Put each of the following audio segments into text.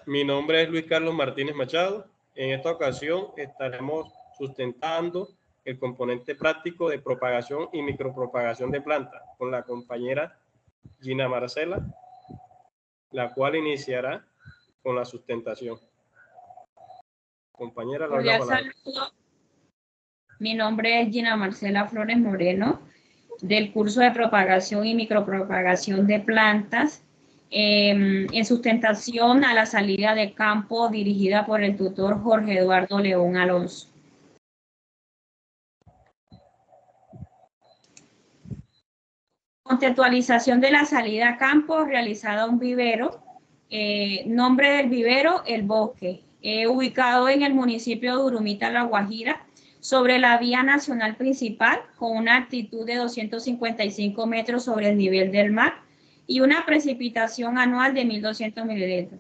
mi nombre es Luis Carlos Martínez Machado. En esta ocasión estaremos sustentando el componente práctico de propagación y micropropagación de plantas con la compañera Gina Marcela, la cual iniciará con la sustentación. Compañera, le doy la palabra. Saludo. Mi nombre es Gina Marcela Flores Moreno, del curso de propagación y micropropagación de plantas, en sustentación a la salida de campo dirigida por el tutor Jorge Eduardo León Alonso. Contextualización de la salida a campo realizada a un vivero. Nombre del vivero, El Bosque, ubicado en el municipio de Urumita, La Guajira, sobre la vía nacional principal, con una altitud de 255 metros sobre el nivel del mar y una precipitación anual de 1.200 mililitros.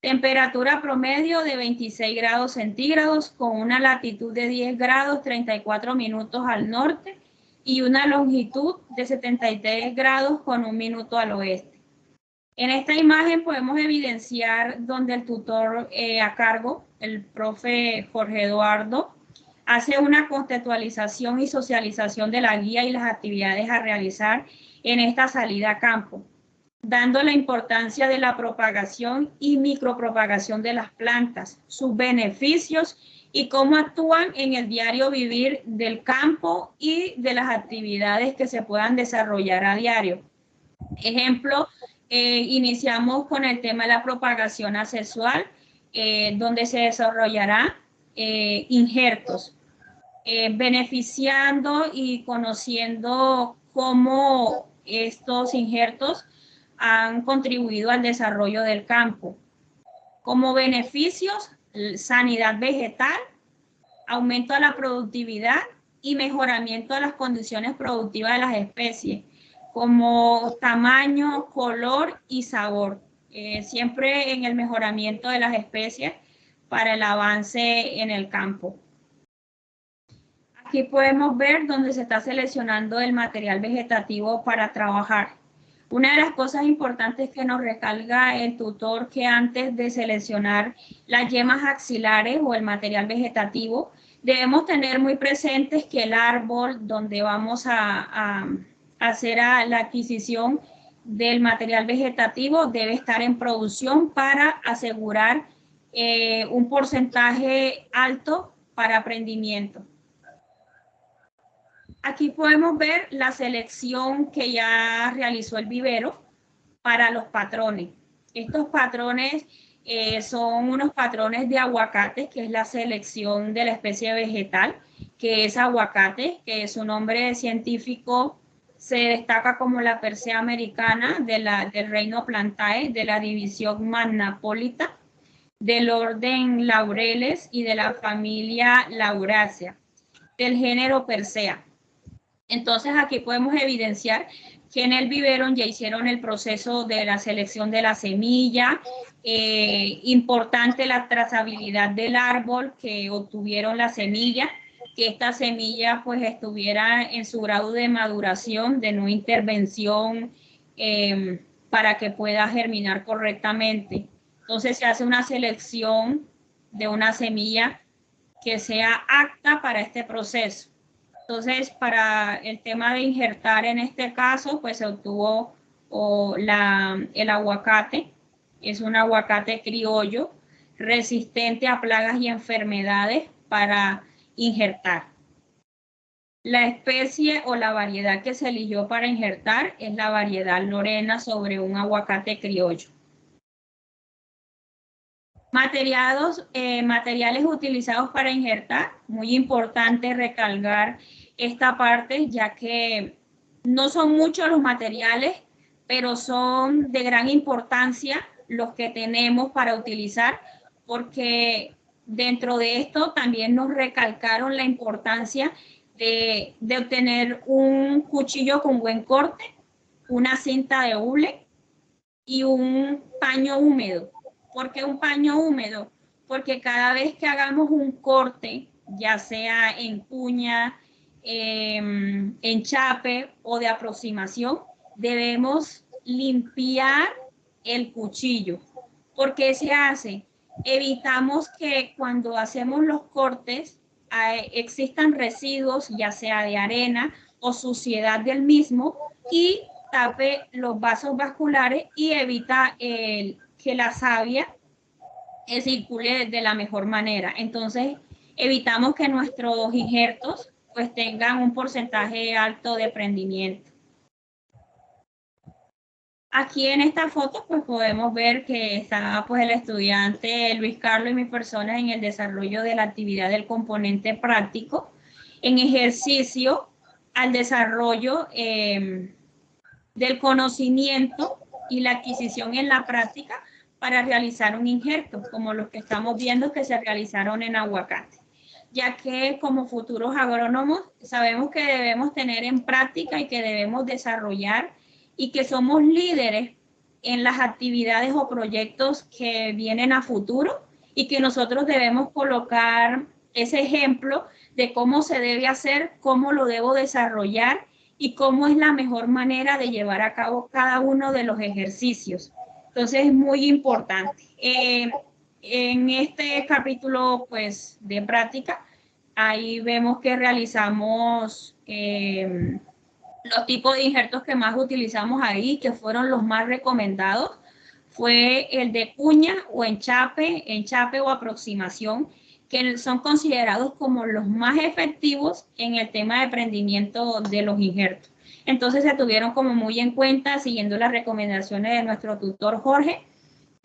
Temperatura promedio de 26 grados centígrados, con una latitud de 10 grados 34 minutos al norte y una longitud de 73 grados con 1 minuto al oeste. En esta imagen podemos evidenciar donde el tutor a cargo, el profe Jorge Eduardo, hace una contextualización y socialización de la guía y las actividades a realizar en esta salida a campo, dando la importancia de la propagación y micropropagación de las plantas, sus beneficios y cómo actúan en el diario vivir del campo y de las actividades que se puedan desarrollar a diario. Ejemplo, iniciamos con el tema de la propagación asexual, donde se desarrollará injertos, beneficiando y conociendo cómo estos injertos han contribuido al desarrollo del campo. Como beneficios, sanidad vegetal, aumento de la productividad y mejoramiento de las condiciones productivas de las especies, como tamaño, color y sabor, siempre en el mejoramiento de las especies para el avance en el campo. Aquí podemos ver donde se está seleccionando el material vegetativo para trabajar. Una de las cosas importantes que nos recalca el tutor, que antes de seleccionar las yemas axilares o el material vegetativo, debemos tener muy presentes que el árbol donde vamos a hacer la adquisición del material vegetativo debe estar en producción para asegurar un porcentaje alto para prendimiento. Aquí podemos ver la selección que ya realizó el vivero para los patrones. Estos patrones son unos patrones de aguacate, que es la selección de la especie vegetal, que es aguacate, que su nombre científico se destaca como la Persea americana del reino Plantae, de la división Magnapolita, del orden Laureles y de la familia Lauracea, del género Persea. Entonces aquí podemos evidenciar que en el vivero ya hicieron el proceso de la selección de la semilla, importante la trazabilidad del árbol, que obtuvieron la semilla, que esta semilla pues estuviera en su grado de maduración, de no intervención, para que pueda germinar correctamente. Entonces se hace una selección de una semilla que sea apta para este proceso. Entonces, para el tema de injertar en este caso, pues se obtuvo el aguacate. Es un aguacate criollo resistente a plagas y enfermedades para injertar. La especie o la variedad que se eligió para injertar es la variedad Lorena sobre un aguacate criollo. Materiales utilizados para injertar, muy importante recalcar esta parte, ya que no son muchos los materiales, pero son de gran importancia los que tenemos para utilizar, porque dentro de esto también nos recalcaron la importancia de obtener un cuchillo con buen corte, una cinta de hule y un paño húmedo. ¿Por qué un paño húmedo? Porque cada vez que hagamos un corte, ya sea en cuña, en chape o de aproximación, debemos limpiar el cuchillo, ¿Por qué se hace? Evitamos que cuando hacemos los cortes existan residuos, ya sea de arena o suciedad del mismo, y tape los vasos vasculares y evita que la savia circule de la mejor manera. Entonces, evitamos que nuestros injertos pues tengan un porcentaje alto de prendimiento. Aquí en esta foto pues podemos ver que está pues el estudiante Luis Carlos y mi persona en el desarrollo de la actividad del componente práctico, en ejercicio al desarrollo del conocimiento y la adquisición en la práctica para realizar un injerto, como los que estamos viendo que se realizaron en aguacate, ya que como futuros agrónomos sabemos que debemos tener en práctica y que debemos desarrollar y que somos líderes en las actividades o proyectos que vienen a futuro y que nosotros debemos colocar ese ejemplo de cómo se debe hacer, cómo lo debo desarrollar y cómo es la mejor manera de llevar a cabo cada uno de los ejercicios. Entonces es muy importante. En este capítulo pues de práctica, ahí vemos que realizamos los tipos de injertos que más utilizamos ahí, que fueron los más recomendados, fue el de cuña o enchape o aproximación, que son considerados como los más efectivos en el tema de prendimiento de los injertos. Entonces se tuvieron como muy en cuenta, siguiendo las recomendaciones de nuestro tutor Jorge,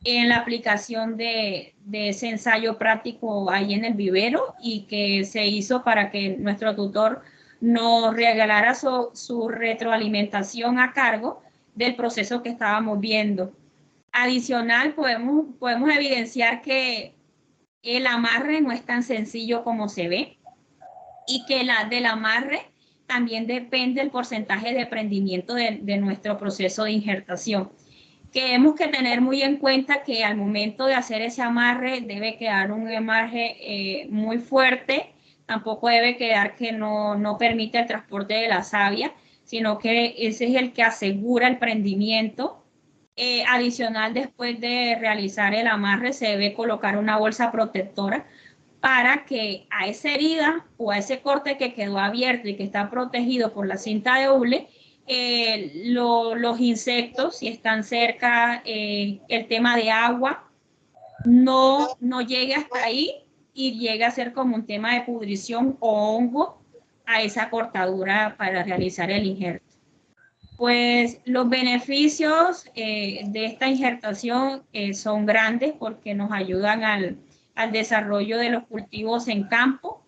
en la aplicación de ese ensayo práctico ahí en el vivero, y que se hizo para que nuestro tutor nos regalara su retroalimentación a cargo del proceso que estábamos viendo. Adicional, podemos evidenciar que el amarre no es tan sencillo como se ve, y que del amarre también depende el porcentaje de prendimiento de nuestro proceso de injertación. Tenemos que tener muy en cuenta que al momento de hacer ese amarre debe quedar un amarre muy fuerte, tampoco debe quedar que no permite el transporte de la savia, sino que ese es el que asegura el prendimiento. Adicional, después de realizar el amarre se debe colocar una bolsa protectora para que a esa herida o a ese corte que quedó abierto y que está protegido por la cinta de hule, los insectos, si están cerca, el tema de agua, no llegue hasta ahí y llegue a ser como un tema de pudrición o hongo a esa cortadura para realizar el injerto. Pues los beneficios de esta injertación son grandes porque nos ayudan al desarrollo de los cultivos en campo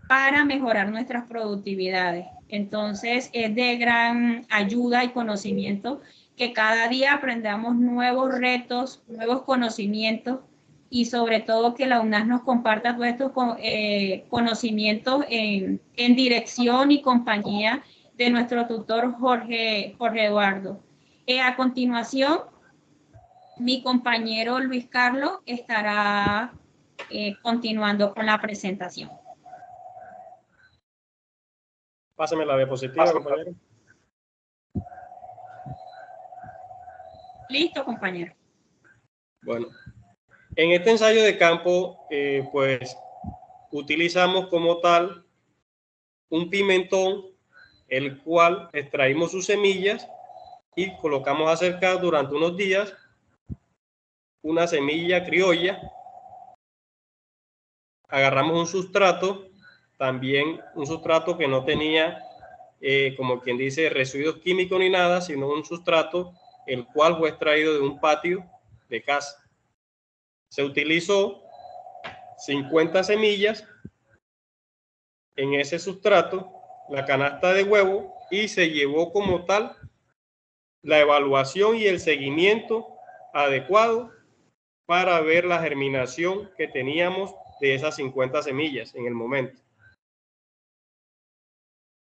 para mejorar nuestras productividades. Entonces es de gran ayuda y conocimiento que cada día aprendamos nuevos retos, nuevos conocimientos, y sobre todo que la UNAS nos comparta todos estos conocimientos en dirección y compañía de nuestro tutor Jorge Eduardo. A continuación, mi compañero Luis Carlos estará continuando con la presentación. Pásame la diapositiva, compañero. Listo, compañero. Bueno, en este ensayo de campo, pues utilizamos como tal un pimentón, el cual extraímos sus semillas y colocamos a secar durante unos días una semilla criolla. Agarramos un sustrato, también un sustrato que no tenía, como quien dice, residuos químicos ni nada, sino un sustrato el cual fue extraído de un patio de casa. Se utilizó 50 semillas en ese sustrato, la canasta de huevo, y se llevó como tal la evaluación y el seguimiento adecuado para ver la germinación que teníamos de esas 50 semillas en el momento.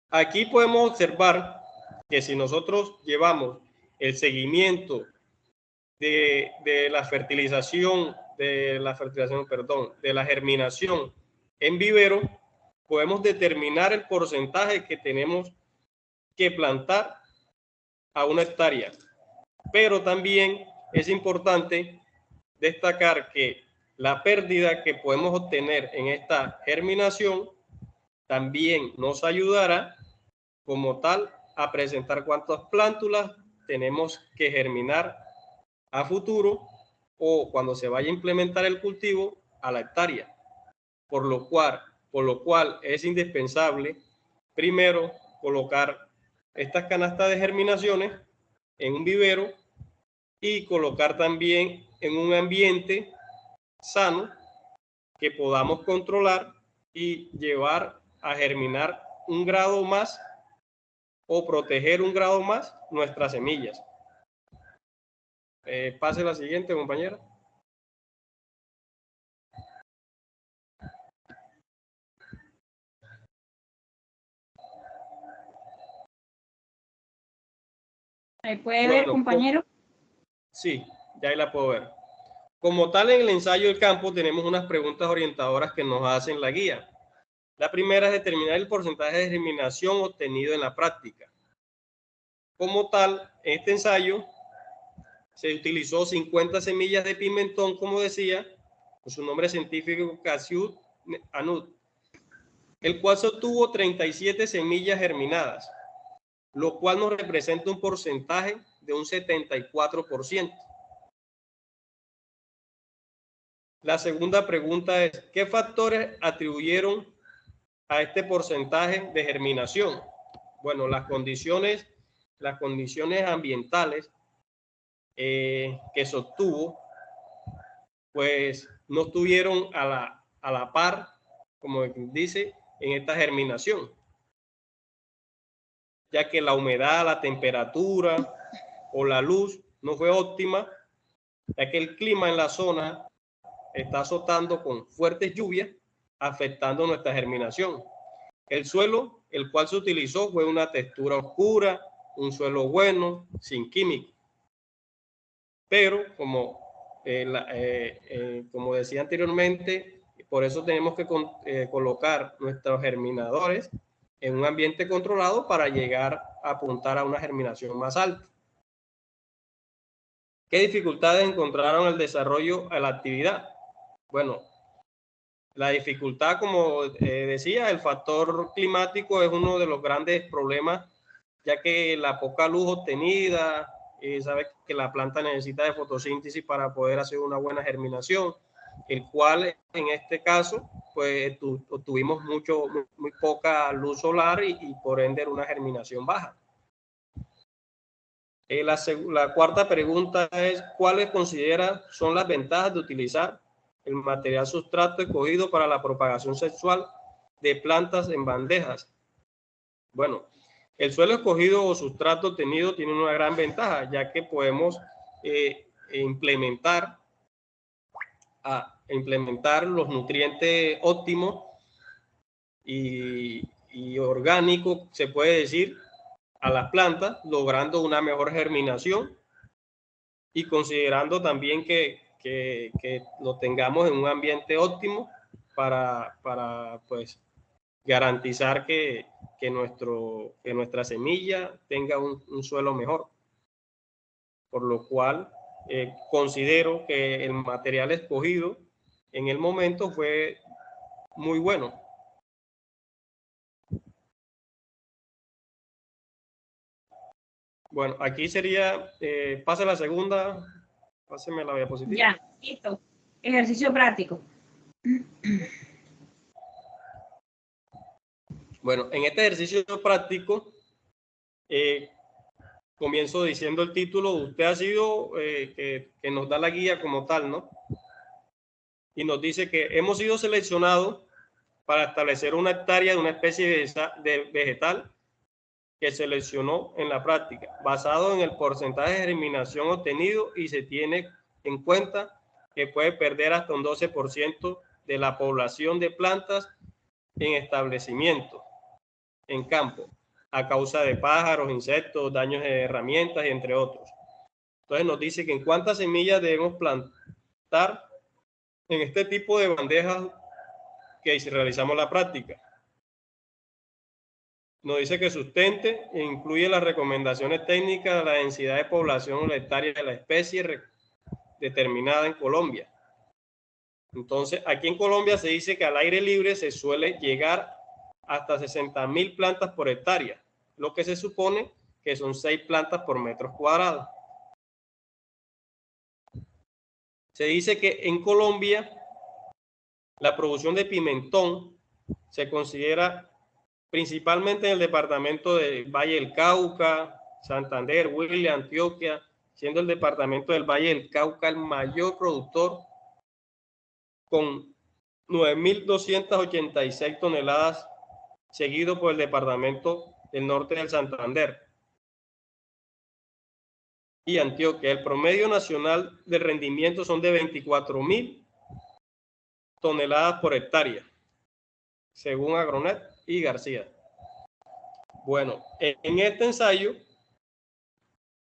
Aquí podemos observar que si nosotros llevamos el seguimiento de la fertilización, de la germinación en vivero, podemos determinar el porcentaje que tenemos que plantar a una hectárea. Pero también es importante destacar que la pérdida que podemos obtener en esta germinación también nos ayudará como tal a presentar cuántas plántulas tenemos que germinar a futuro o cuando se vaya a implementar el cultivo a la hectárea. Por lo cual es indispensable primero colocar estas canastas de germinaciones en un vivero y colocar también en un ambiente sano que podamos controlar y llevar a germinar un grado más o proteger un grado más nuestras semillas. Pase la siguiente, compañera. Ahí puede ver, compañero. Sí, ya ahí la puedo ver. Como tal, en el ensayo del campo tenemos unas preguntas orientadoras que nos hacen la guía. La primera es determinar el porcentaje de germinación obtenido en la práctica. Como tal, en este ensayo se utilizó 50 semillas de pimentón, como decía, con su nombre científico Cashew anud, el cual se obtuvo 37 semillas germinadas, lo cual nos representa un porcentaje de un 74%. La segunda pregunta es, ¿qué factores atribuyeron a este porcentaje de germinación? Bueno, las condiciones ambientales que se obtuvo, pues no estuvieron a la par, como dice, en esta germinación, ya que la humedad, la temperatura o la luz no fue óptima, ya que el clima en la zona está azotando con fuertes lluvias, afectando nuestra germinación. El suelo, el cual se utilizó, fue una textura oscura, un suelo bueno, sin químicos. Pero como decía anteriormente, por eso tenemos que colocar nuestros germinadores en un ambiente controlado para llegar a apuntar a una germinación más alta. ¿Qué dificultades encontraron el desarrollo de la actividad? Bueno, la dificultad, como decía, el factor climático es uno de los grandes problemas, ya que la poca luz obtenida, sabe que la planta necesita de fotosíntesis para poder hacer una buena germinación, el cual en este caso, pues obtuvimos muy poca luz solar y por ende una germinación baja. La cuarta pregunta es, ¿cuáles considera son las ventajas de utilizar el material sustrato escogido para la propagación sexual de plantas en bandejas? Bueno, el suelo escogido o sustrato obtenido tiene una gran ventaja, ya que podemos implementar los nutrientes óptimos y orgánicos, se puede decir, a las plantas, logrando una mejor germinación y considerando también que lo tengamos en un ambiente óptimo para pues garantizar que nuestra semilla tenga un suelo mejor. Por lo cual considero que el material escogido en el momento fue muy bueno. Bueno, aquí sería, pase la segunda, páseme la diapositiva. Ya, listo. Ejercicio práctico. Bueno, en este ejercicio práctico, comienzo diciendo el título, usted ha sido, que nos da la guía como tal, ¿no? Y nos dice que hemos sido seleccionados para establecer una hectárea de una especie de vegetal que seleccionó en la práctica, basado en el porcentaje de germinación obtenido, y se tiene en cuenta que puede perder hasta un 12% de la población de plantas en establecimiento, en campo, a causa de pájaros, insectos, daños de herramientas, y entre otros. Entonces nos dice que en cuántas semillas debemos plantar en este tipo de bandejas que realizamos la práctica. Nos dice que sustente e incluye las recomendaciones técnicas de la densidad de población o la hectárea de la especie determinada en Colombia. Entonces, aquí en Colombia se dice que al aire libre se suele llegar hasta 60.000 plantas por hectárea, lo que se supone que son 6 plantas por metro cuadrado. Se dice que en Colombia la producción de pimentón se considera principalmente en el departamento del Valle del Cauca, Santander, Huila, Antioquia, siendo el departamento del Valle del Cauca el mayor productor con 9.286 toneladas, seguido por el departamento del norte del Santander y Antioquia. El promedio nacional de rendimiento son de 24.000 toneladas por hectárea, según Agronet y García. Bueno, en este ensayo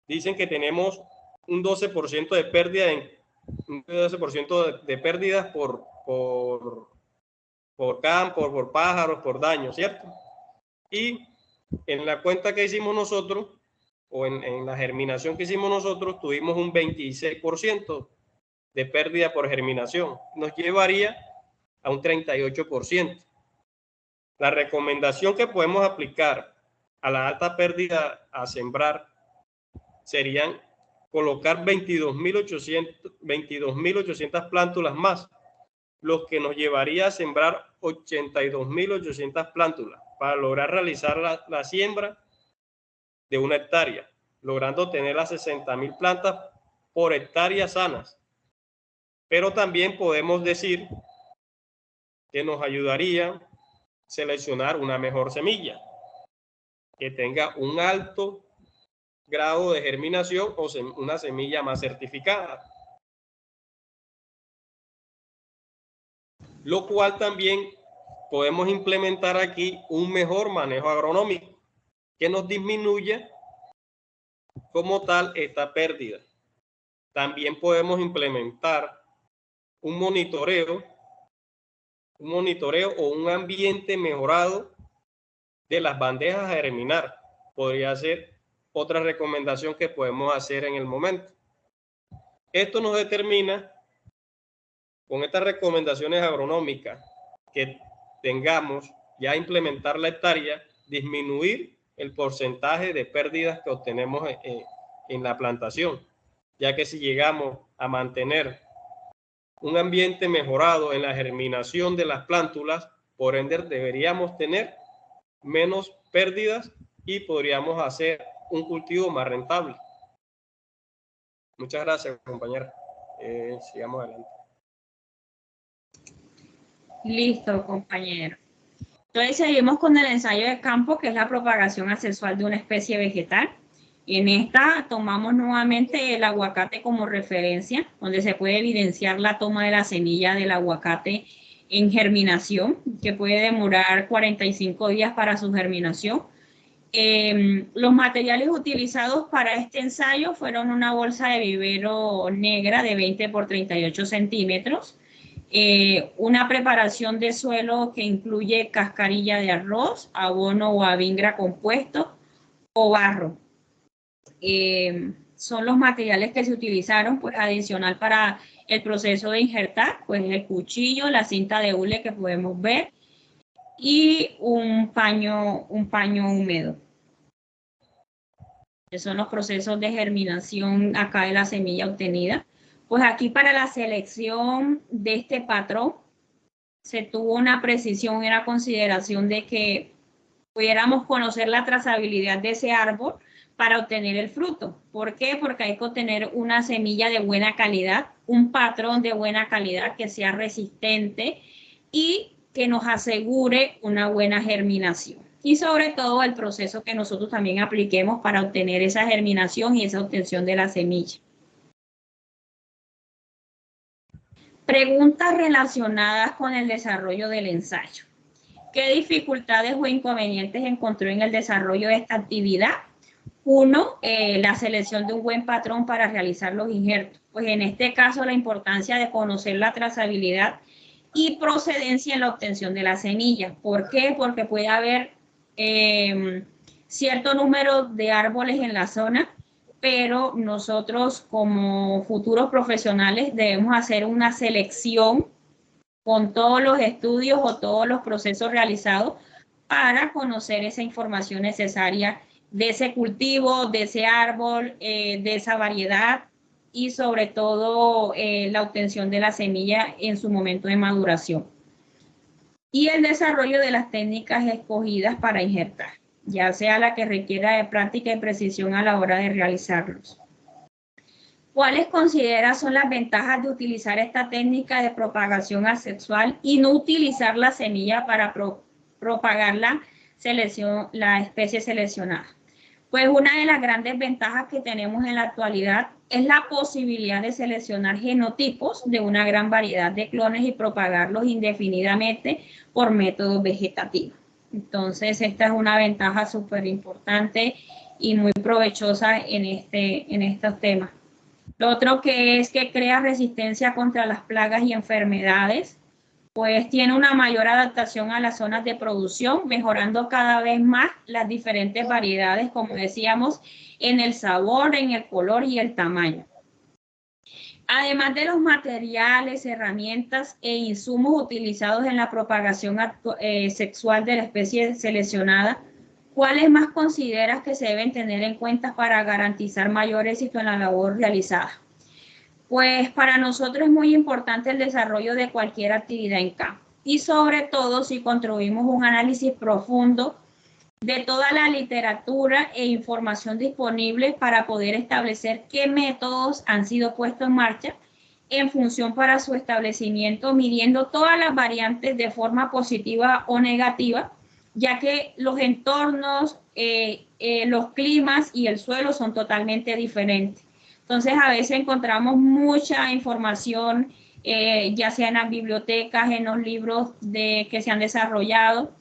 dicen que tenemos un 12% de pérdida un 12% de pérdidas por campo, por pájaros, por daño, ¿cierto? Y en la cuenta que hicimos nosotros, o en la germinación que hicimos nosotros, tuvimos un 26% de pérdida por germinación. Nos llevaría a un 38%. La recomendación que podemos aplicar a la alta pérdida a sembrar serían colocar 22.800 plántulas más, lo que nos llevaría a sembrar 82.800 plántulas para lograr realizar la siembra de una hectárea, logrando tener las 60.000 plantas por hectárea sanas. Pero también podemos decir que nos ayudaría seleccionar una mejor semilla, que tenga un alto grado de germinación o una semilla más certificada. Lo cual también podemos implementar aquí un mejor manejo agronómico que nos disminuya como tal esta pérdida. También podemos implementar un monitoreo o un ambiente mejorado de las bandejas a germinar. Podría ser otra recomendación que podemos hacer en el momento. Esto nos determina, con estas recomendaciones agronómicas que tengamos ya implementar la hectárea, disminuir el porcentaje de pérdidas que obtenemos en la plantación, ya que si llegamos a mantener un ambiente mejorado en la germinación de las plántulas, por ende deberíamos tener menos pérdidas y podríamos hacer un cultivo más rentable. Muchas gracias, compañera. Sigamos adelante. Listo, compañero. Entonces seguimos con el ensayo de campo, que es la propagación asexual de una especie vegetal. En esta tomamos nuevamente el aguacate como referencia, donde se puede evidenciar la toma de la semilla del aguacate en germinación, que puede demorar 45 días para su germinación. Los materiales utilizados para este ensayo fueron una bolsa de vivero negra de 20 por 38 centímetros, una preparación de suelo que incluye cascarilla de arroz, abono o avingra compuesto o barro. Son los materiales que se utilizaron, pues adicional para el proceso de injertar, pues el cuchillo, la cinta de hule que podemos ver y un paño húmedo. Esos son los procesos de germinación acá de la semilla obtenida. Pues aquí para la selección de este patrón se tuvo una precisión y una consideración de que pudiéramos conocer la trazabilidad de ese árbol para obtener el fruto. ¿Por qué? Porque hay que obtener una semilla de buena calidad, un patrón de buena calidad que sea resistente y que nos asegure una buena germinación. Y sobre todo el proceso que nosotros también apliquemos para obtener esa germinación y esa obtención de la semilla. Preguntas relacionadas con el desarrollo del ensayo. ¿Qué dificultades o inconvenientes encontró en el desarrollo de esta actividad? Uno, la selección de un buen patrón para realizar los injertos. Pues en este caso la importancia de conocer la trazabilidad y procedencia en la obtención de la semilla. ¿Por qué? Porque puede haber cierto número de árboles en la zona pero nosotros como futuros profesionales debemos hacer una selección con todos los estudios o todos los procesos realizados para conocer esa información necesaria de ese cultivo, de ese árbol, de esa variedad y sobre todo la obtención de la semilla en su momento de maduración. Y el desarrollo de las técnicas escogidas para injertar, ya sea la que requiera de práctica y precisión a la hora de realizarlos. ¿Cuáles consideras son las ventajas de utilizar esta técnica de propagación asexual y no utilizar la semilla para propagar la especie seleccionada? Pues una de las grandes ventajas que tenemos en la actualidad es la posibilidad de seleccionar genotipos de una gran variedad de clones y propagarlos indefinidamente por métodos vegetativos. Entonces, esta es una ventaja súper importante y muy provechosa en estos temas. Lo otro que es que crea resistencia contra las plagas y enfermedades, pues tiene una mayor adaptación a las zonas de producción, mejorando cada vez más las diferentes variedades, como decíamos, en el sabor, en el color y el tamaño. Además de los materiales, herramientas e insumos utilizados en la propagación sexual de la especie seleccionada, ¿cuáles más consideras que se deben tener en cuenta para garantizar mayor éxito en la labor realizada? Pues para nosotros es muy importante el desarrollo de cualquier actividad en campo y sobre todo si construimos un análisis profundo de toda la literatura e información disponible para poder establecer qué métodos han sido puestos en marcha en función para su establecimiento, midiendo todas las variantes de forma positiva o negativa, ya que los entornos, los climas y el suelo son totalmente diferentes. Entonces, a veces encontramos mucha información, ya sea en las bibliotecas, en los libros que se han desarrollado,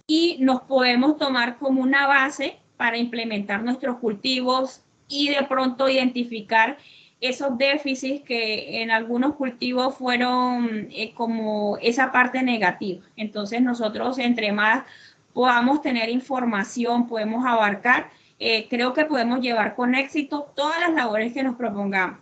y nos podemos tomar como una base para implementar nuestros cultivos y de pronto identificar esos déficits que en algunos cultivos fueron como esa parte negativa. Entonces, nosotros entre más podamos tener información, podemos abarcar, creo que podemos llevar con éxito todas las labores que nos propongamos.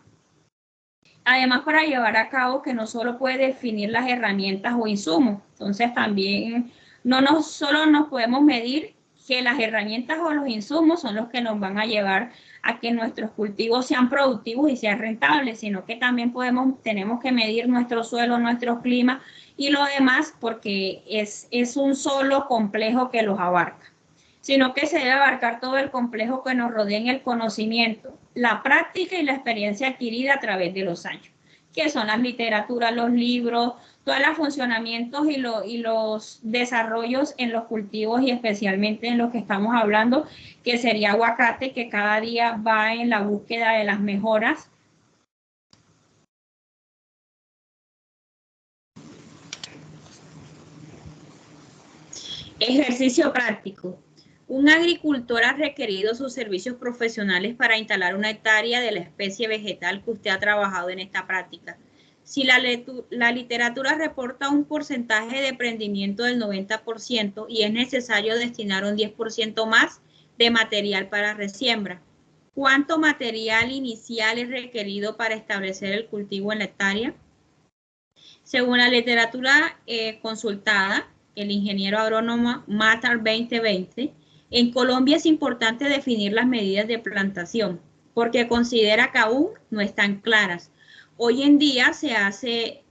Además, para llevar a cabo que no solo puede definir las herramientas o insumos, entonces también no solo nos podemos medir que las herramientas o los insumos son los que nos van a llevar a que nuestros cultivos sean productivos y sean rentables, sino que también tenemos que medir nuestro suelo, nuestro clima y lo demás, porque es un solo complejo que los abarca, sino que se debe abarcar todo el complejo que nos rodea en el conocimiento, la práctica y la experiencia adquirida a través de los años, que son las literaturas, los libros, todos los funcionamientos y los desarrollos en los cultivos y especialmente en los que estamos hablando, que sería aguacate, que cada día va en la búsqueda de las mejoras. Ejercicio práctico. Un agricultor ha requerido sus servicios profesionales para instalar una hectárea de la especie vegetal que usted ha trabajado en esta práctica. Si la literatura reporta un porcentaje de prendimiento del 90% y es necesario destinar un 10% más de material para resiembra, ¿cuánto material inicial es requerido para establecer el cultivo en la hectárea? Según la literatura consultada, el ingeniero agrónomo Matar 2020, en Colombia es importante definir las medidas de plantación porque considera que aún no están claras. Hoy en día se hace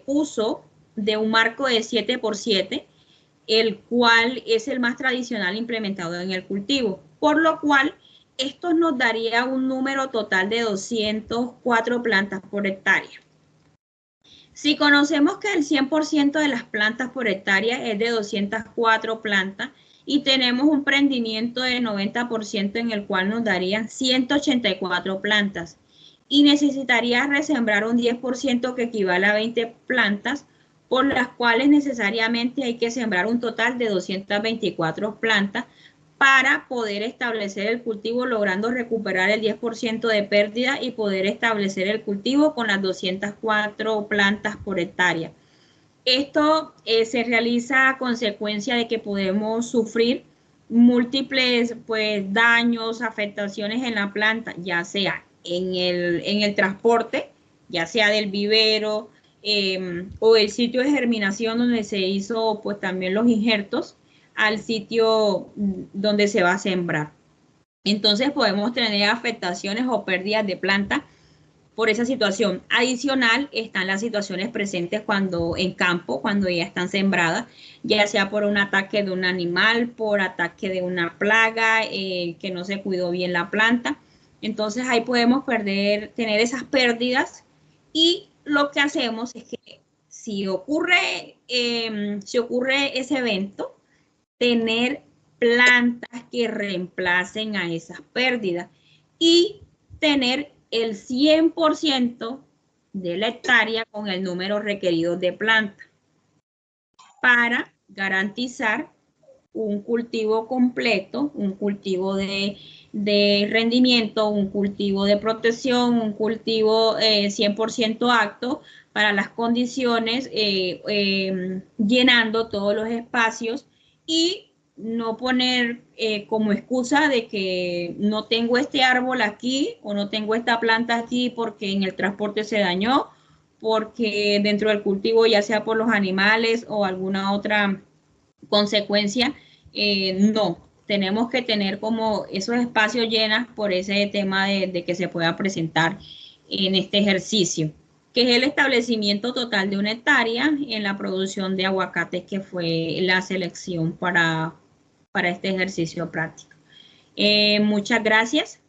uso de un marco de 7x7, el cual es el más tradicional implementado en el cultivo, por lo cual esto nos daría un número total de 204 plantas por hectárea. Si conocemos que el 100% de las plantas por hectárea es de 204 plantas y tenemos un prendimiento de 90% en el cual nos darían 184 plantas y necesitaría resembrar un 10% que equivale a 20 plantas, por las cuales necesariamente hay que sembrar un total de 224 plantas para poder establecer el cultivo, logrando recuperar el 10% de pérdida y poder establecer el cultivo con las 204 plantas por hectárea. Esto se realiza a consecuencia de que podemos sufrir múltiples pues daños, afectaciones en la planta, ya sea en el transporte, ya sea del vivero o el sitio de germinación donde se hizo pues también los injertos, al sitio donde se va a sembrar. Entonces podemos tener afectaciones o pérdidas de planta por esa situación. Adicional están las situaciones presentes cuando en campo, cuando ya están sembradas, ya sea por un ataque de un animal, por ataque de una plaga, que no se cuidó bien la planta. Entonces ahí podemos tener esas pérdidas, y lo que hacemos es que si ocurre ese evento, tener plantas que reemplacen a esas pérdidas y tener el 100% de la hectárea con el número requerido de plantas para garantizar un cultivo completo, un cultivo de rendimiento, un cultivo de protección, un cultivo 100% apto para las condiciones, llenando todos los espacios, y no poner como excusa de que no tengo este árbol aquí o no tengo esta planta aquí porque en el transporte se dañó, porque dentro del cultivo, ya sea por los animales o alguna otra consecuencia, no. Tenemos que tener como esos espacios llenos por ese tema de que se pueda presentar en este ejercicio, que es el establecimiento total de una hectárea en la producción de aguacates, que fue la selección para este ejercicio práctico. Muchas gracias.